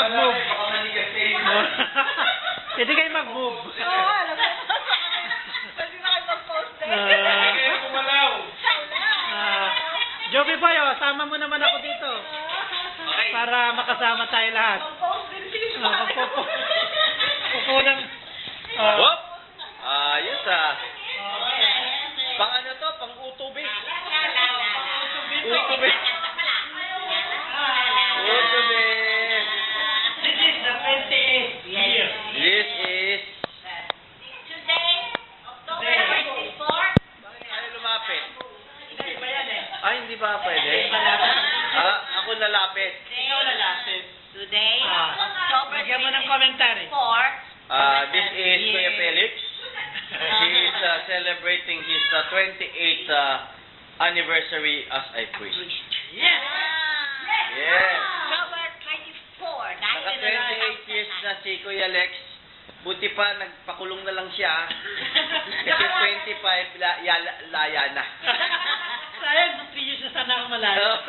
mag-move. Pwede kayo mag-move. Oo, alam mo. Pwede na kayo mag-post din. Joby Boy, sama mo naman ako dito. Para makasama tayo lahat. Mag-post din siya. Kukulang. Whoop! Ayos Pang ano to? Pang utubig. Utubig. Utubig. This is the 28th year. This is... Today, October 24. Bakit tayo lumapit? Hindi ba yan eh? Ay, hindi ba pwede? Ako lalapit. Ikaw lalapit. Today, October Bigyan mo ng commentary. 24. This is Kuya Felix. He is celebrating his 28th anniversary as a priest. Yes! Yes! October 24. Naka 28 years na si Kuya Lex. Buti pa, nagpakulong na lang siya. Kasi 25, laya na. Sayang, 3 years na sana ako malayo.